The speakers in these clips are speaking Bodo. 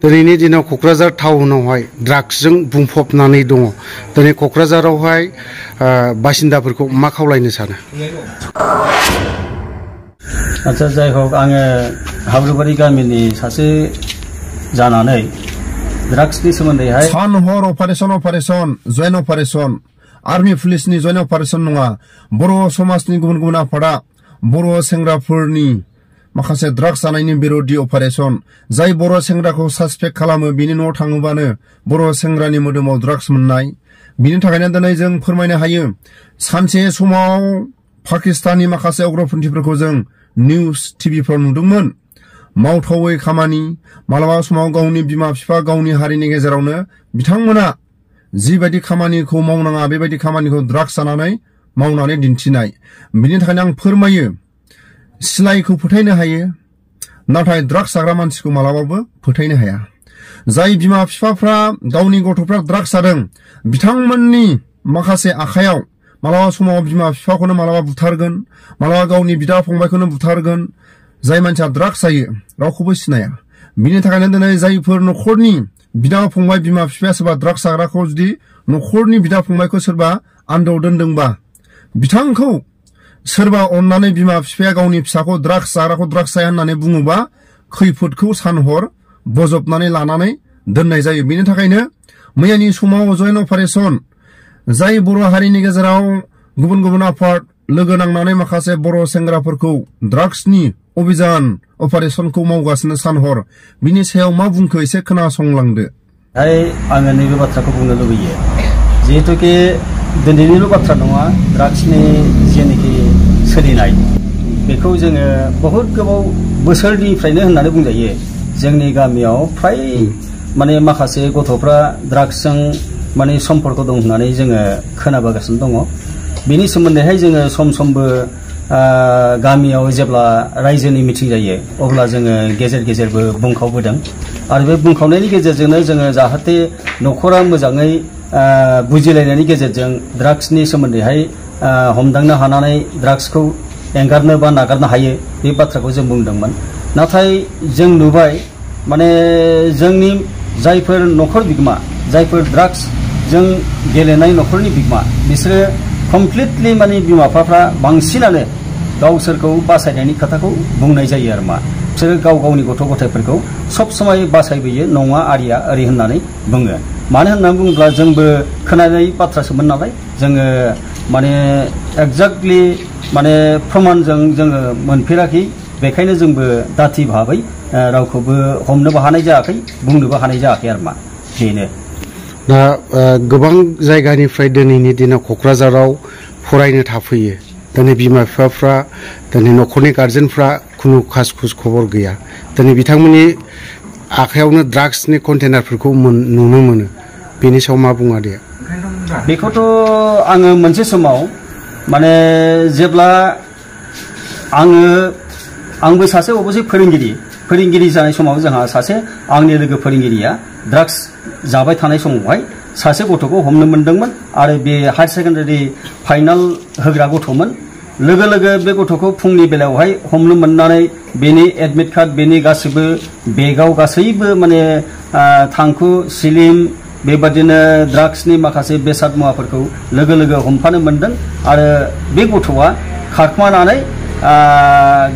दिनैनि दिनाव क'क्राझार टाउनावहाय ड्राग्सजों बुंफबनानै दङ दिनै क'क्राझारावहाय बासिन्दाफोरखौ मा खावलायनो सानो आच्चा जाय हक आङो हाब्रुबारि गामिनि सासे जानानै ड्राग्सनि सोमोन्दैहाय सान हर अपारेशन जयेन्ट अपारेशन आर्मी पुलिसनि जयेन्ट अपारेशन नङा बर' समाजनि गुबुन गुबुन आफादा बर' सेंग्राफोरनि माखासे ड्राग्स जानायनि बिरोधि अपारेशन जाय बर' सेंग्राखौ सासपेक्ट खालामो बिनि न'आव थाङोबानो बर' सेंग्रानि मोदोमाव ड्राग्स मोननाय बिनि थाखायनो दिनै जों फोरमायनो हायो सानसे समाव पाकिस्ताननि माखासे उग्रपन्थीफोरखौ जों निउज टिभिफ्राव नुदोंमोन मावथावै खामानि मालाबा समाव गावनि बिमा बिफा गावनि हारिनि गेजेरावनो बिथांमोना जिबायदि खामानिखौ मावनाङा बेबायदि खामानिखौ ड्राग्स जानानै मावनानै दिन्थिनाय बिनि थाखायनो आं फोरमायो सिलाइखौ फोथायनो हायो नाथाय ड्राग्स जाग्रा मानसिखौ मालाबाबो फोथायनो हाया जाय बिमा बिफाफ्रा गावनि गथ'फ्रा ड्राग्स जादों बिथांमोननि माखासे आखायाव मालाबा समाव बिमा बिफाखौनो मालाबा बुथारगोन मालाबा गावनि बिदा फंबायखौनो बुथारगोन जाय मानसिया ड्राग्स जायो रावखौबो सिनाया बिनि थाखायनो दिनै जायफोर न'खरनि बिदा फंबाय बिमा बिफाया सोरबा ड्राग्स जाग्राखौ जुदि न'खरनि बिदा फंबायखौ सोरबा आन्दोआव दोनदोंबा बिथांखौ सोरबा अननानै बिमा बिफाया गावनि फिसाखौ ड्राग्स जाग्राखौ ड्राग्स जाया होननानै बुङोबा खैफोदखौ सानहर बजबनानै लानानै दोननाय जायो बिनि थाखायनो मैयानि समाव जयेन्ट अपारेशन जाय बर' हारिनि गेजेराव गुबुन गुबुन आफाद लोगो नांनानै माखासे बर' सेंग्राफोरखौ ड्राग्सनि अभियान अपारेशनखौ मावगासिनो सानहर बिनि सायाव मा बुंखो एसे खोनासंलांदो आङो नैबे बाथ्राखौ बुंनो लुबैयो जिहेतुके दिनैनिल' बाथ्रा नङा ड्राग्सनि जेनाखि सोलिनाय बेखौ जोङो बहुत गोबाव बोसोरनिफ्रायनो होननानै बुंजायो जोंनि गामियाव फ्राय माने माखासे गथ'फ्रा ड्राग्सजों माने सम्पर्क दं होननानै जोङो खोनाबोगासिनो दङ बेनि सोमोन्दैहाय जोङो सम समबो गामियाव जेब्ला रायजोनि मिटिं जायो अब्ला जोङो गेजेर गेजेरबो बुंखावबोदों आरो बे बुंखावनायनि गेजेरजोंनो जोङो जाहाथे न'खरा मोजाङै बुजिलायनायनि गेजेरजों ड्राग्सनि सोमोन्दैहाय हमदांनो हानानै ड्राग्सखौ एंगारनो बा नागारनो हायो बे बाथ्राखौ जों बुंदोंमोन नाथाय जों नुबाय माने जोंनि जायफोर न'खर बिगोमा जायफोर ड्राग्सजों गेलेनाय न'खरनि बिगोमा बिसोरो कमप्लिटलि माने बिमा बिफाफ्रा बांसिनानो गावसोरखौ बासायनायनि खोथाखौ बुंनाय जायो आरो मा बिसोरो गाव गावनि गथ' गथायफोरखौ सब समय बासायबोयो नङा आरिया ओरै होननानै बुङो मानो होननानै बुङोब्ला जोंबो खोनानाय बाथ्रासोमोन नालाय जोङो माने एक्जाक्टलि माने प्रमाणजों जोङो मोनफेराखै बेखायनो जोंबो दाथि भाबै रावखौबो हमनोबो हानाय जायाखै बुंनोबो हानाय जायाखै आरो मा बेनो दा गोबां जायगानिफ्राय दिनैनि दिनाव क'क्राझाराव फरायनो थाफैयो दिनै बिमा बिफाफ्रा दिनै न'खरनि गार्जेनफ्रा खुनु खास खुस खबर गैया दिनै बिथांमोननि आखायावनो ड्राग्सनि कन्टेनारफोरखौ नुनो मोनो बेनि सायाव मा बुङा दे बेखौथ' आङो मोनसे समाव माने जेब्ला आंबो सासे अबयसे फोरोंगिरि जानाय समाव जोंहा सासे आंनि लोगो फोरोंगिरिया ड्राग्स जाबाय थानाय समावहाय सासे गथ'खौ हमनो मोनदोंमोन आरो बे हायार सेकेन्डारि फाइनाल होग्रा गथ'मोन लोगो लोगो बे गथ'खौ फुंनि बेलायावहाय हमनो मोननानै बेनि एडमिट कार्ड बेनि गासैबो बेगाव गासैबो माने थांखु सिलिम बेबादिनो ड्राग्सनि माखासे बेसाद मुवाफोरखौ लोगो लोगो हमफानो मोनदों आरो बे गथ'आ खारखुमानानै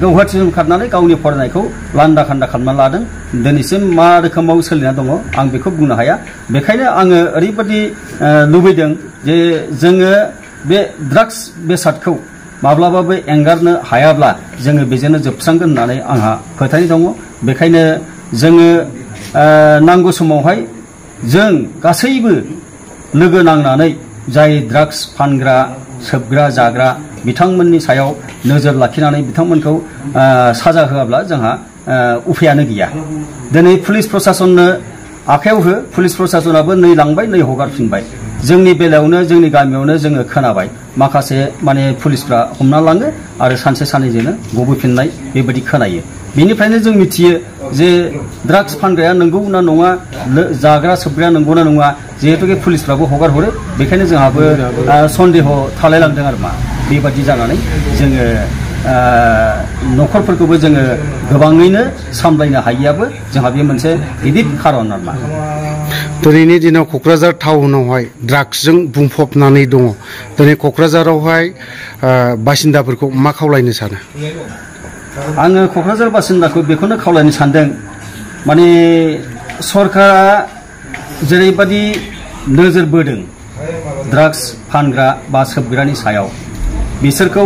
गौहाटिसिम खारनानै गावनि फरायनायखौ लान्दा खान्दा खालामना लादों दिनैसिम मा रोखोमाव सोलिना दङ आं बेखौ बुंनो हाया बेखायनो आङो ओरैबायदि लुबैदों जे जोङो बे ड्राग्स बेसादखौ माब्लाबाबो एंगारनो हायाब्ला जोङो बेजोंनो जोबस्रांगोन होननानै आंहा फोथायनाय दङ बेखायनो जोङो नांगौ समावहाय जों गासैबो लोगो नांनानै जाय ड्राग्स फानग्रा सोबग्रा जाग्रा बिथांमोननि सायाव नोजोर लाखिनानै बिथांमोनखौ साजा होआब्ला जोंहा उफायानो गैया दिनै पुलिस प्रशासननो आखायाव हो पुलिस प्रशासनाबो नै लांबाय नै हगारफिनबाय जोंनि बेलायावनो जोंनि गामियावनो जोङो खोनाबाय माखासे माने पुलिसफ्रा हमना लाङो आरो सानसे साननैजोंनो गबोफिननाय बेबायदि खोनायो बेनिफ्रायनो जों मिथियो जे ड्राग्स फानग्राया नंगौ ना नङा जाग्रा सोबग्राया नंगौ ना नङा जिहेतुके पुलिसफ्राबो हगार हरो बेखायनो जोंहाबो सन्देह थालायलांदों आरो मा बेबादि जानानै जोङो न'खरफोरखौबो जोङो गोबाङैनो सामलायनो हायैयाबो जोंहा बे मोनसे गिदिर खारन आरोमा दिनैनि दिनाव क'क्राझार टाउनावहाय ड्राग्सजों बुंफबनानै दङ दिनै क'क्राझारावहाय बासिन्दाफोरखौ मा खावलायनो सानो आङो क'क्राझार बासिन्दाखौ बेखौनो खावलायनो सानदों माने सरकारा जेरैबादि नोजोर बोदों ड्राग्स फानग्रा बा सोबग्रानि सायाव बिसोरखौ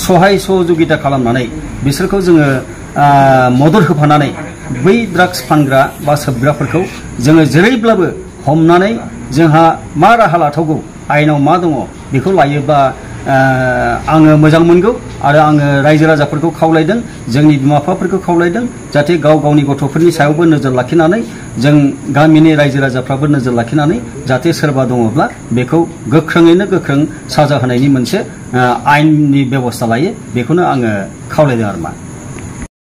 सहाय सहजुगिता खालामनानै बिसोरखौ जोङो मदद होफानानै बै ड्राग्स फानग्रा बा सोबग्राफोरखौ जोङो जेरैब्लाबो हमनानै जोंहा मा राहा लाथावगौ आयेनाव मा दङ बेखौ लायोबा आङो मोजां मोनगौ आरो आङो रायजो राजाफोरखौ खावलायदों जोंनि बिमा बिफाफोरखौ खावलायदों जाहाथे गाव गावनि गथ'फोरनि सायावबो नोजोर लाखिनानै जों गामिनि रायजो राजाफ्राबो नोजोर लाखिनानै जाहाथे सोरबा दङब्ला बेखौ गोख्रोङैनो गोख्रों साजा होनायनि मोनसे आयेननि बेबस्था लायो बेखौनो आङो खावलायदों आरोमा